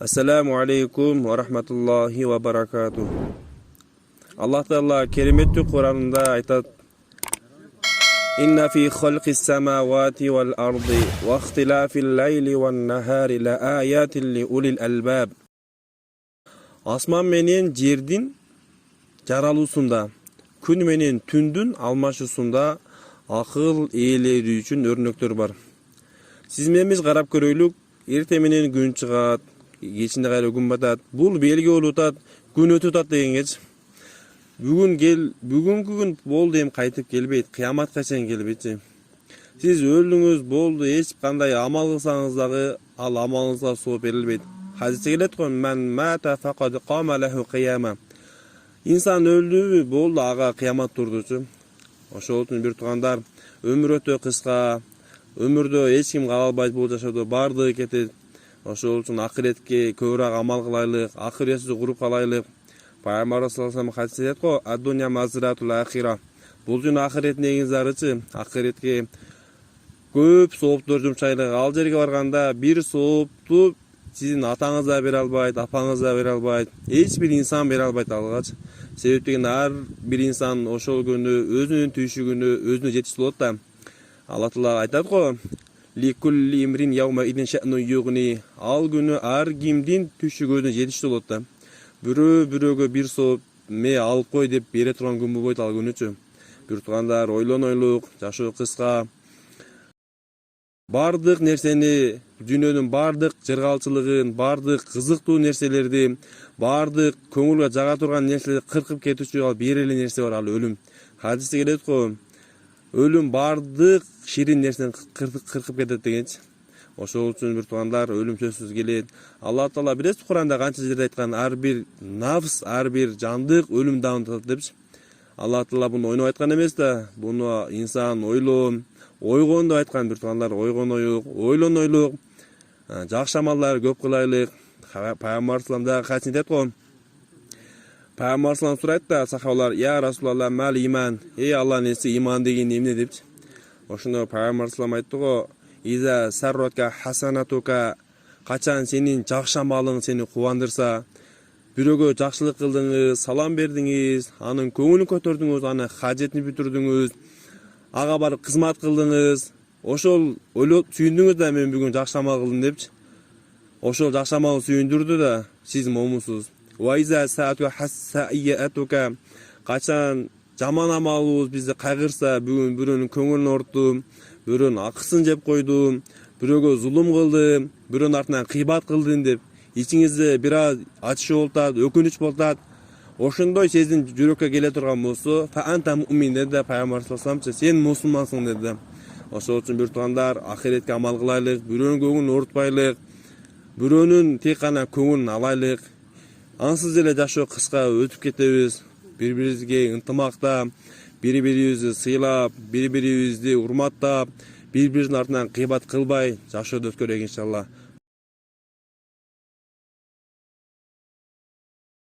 Assalamu alaikum wa rahmatullahi wa barakatuh. Allah Teala kerimetli Kur'an'da aytat: İnna fi halqis semawati wal ardi wa ihtilafil layli wan nahari la ayatin li ulil albab. Asman menen жердин жаралуусунда, күн менен түндүн алмашуусунда акыл ээлери үчүн өрнөктөр бар. Сиз менен биз карап көрөйлүк. Эрте менен күн чыгат, кечинде кайра күн батат. Бул белги болуп атат, күн өтүп атат дегенге. Бүгүнкү күн болду, эми кайтып келбейт. Кыямат качан келбейт. Сиз өлдүңүз, болду, эч кандай амал кылсаңыз дагы ал амалыңызга сооп берилбейт. Хадисте келет го: "Мен мата факад кама лаху кыяма." Инсан өлдүбү, болду, ага кыямат турдучу. Ошол үчүн бир туугандар, өмүр өтө кыска. Өмүрдө эч ким кала албайт, бул жашоодо баардыгы кетет. Ошол үчүн акыретке көбүрөөк амал кылайлык, акыретти куруп калайлык. Пайгамбар саллаллаху алейхи хадисте айтат го: "Ад-дуня мазратул ахира." Бул жөн акырет негизарычы. Акыретке көп сооптор жумшайлык. Ал жерге барганда бир соопту сиздин атаңыз да бере албайт, апаңыз да бере албайт, эч бир инсан бере албайт алгачы. Себеби деген ар бир инсан ошол күнү өзүнүн түйшүгүнө өзүнө жетиштүү болот да. Алла Таала айтат го: "Ли кулли имрин яума идин ша'ну югни." Ал күнү ар кимдин түйшүгү өзүнө жетиштүү болот да. Бирөөгө бир сооп ме алып кой деп бере турган күн болбойт ал күнүчү. Бир туугандар, ойлонойлук, жашоо кыска. Бардык нерсени, дүйнөнүн бардык жыргалчылыгын, бардык кызыктуу нерселерди, бардык көңүлгө жага турган нерселерди кыркып кетүүчү ал бир эле нерсе бар, ал өлүм. Хадисте келет го: "Өлүм бардык ширин нерсени кыркып кетет" дегенчи. Ошол үчүн бир туугандар, өлүм сөзсүз келет. Алла Таала бирес Кур'анда канча жерде айткан: "Ар бир нафс, ар бир жандык өлүм даамын татат" депчи. Алла Таала буну ойноп айткан эмес да, буну инсан ойгон деп айткан. Бир туугандар, ойгонойлук, ойлонойлук, жакшы амалдар көп кылайлык. Пайгамбар саллаллаху алейхи хадисте айтат го: Пайгамбар саллаллаху сурайт да, сахабалар: "Я Расулалла, мал иман?" Эй Алланын элчиси, иман деген эмне депчи. Ошондо Пайгамбар саллаллаху айтты го: "Иза саррака хасанатука." Качан сенин жакшы амалың сени кубандырса, бирөөгө жакшылык кылдыңыз, салам бердиңиз, анын көңүлүн көтөрдүңүз, анын хажетин бүтүрдүңүз, ага барып кызмат кылдыңыз, ошол ойлоп сүйүндүңүз да, мен бүгүн жакшы амал кылдым депчи. Ошол жакшы амал сүйүндүрдү да, сиз момунсуз. Ва иза саату хасаиятука. Качан жаман амалыбыз бизди кайгырса, бүгүн бирөөнүн көңүлүн ооруттум, бирөөнүн акысын жеп койдум, бирөөгө зулум кылдым, бирөөнүн артынан кыйбат кылдым деп ичиңизде бир аз ачуу болот, өкүнүч болот. Ошондой сезим жүрөккө келе турган болсо, фа анта муъмин деди Пайгамбар саллаллаху алейхи вассалам, сен мусулмансың деди. Ошол үчүн бир туугандар, акыретке амал кылайлык, бирөөнүн көңүлүн оорутпайлык, бирөөнүн тек гана көңүлүн алайлык. Ансыз эле жашоо кыска, өтүп кетебиз. Бири-бирибизге ынтымакта, бири-бирибизди сыйлап, бири-бирибизди урматтап, бири-бирибиздин артынан кыйбат кылбай жашоодо өткөрөйүк иншалла.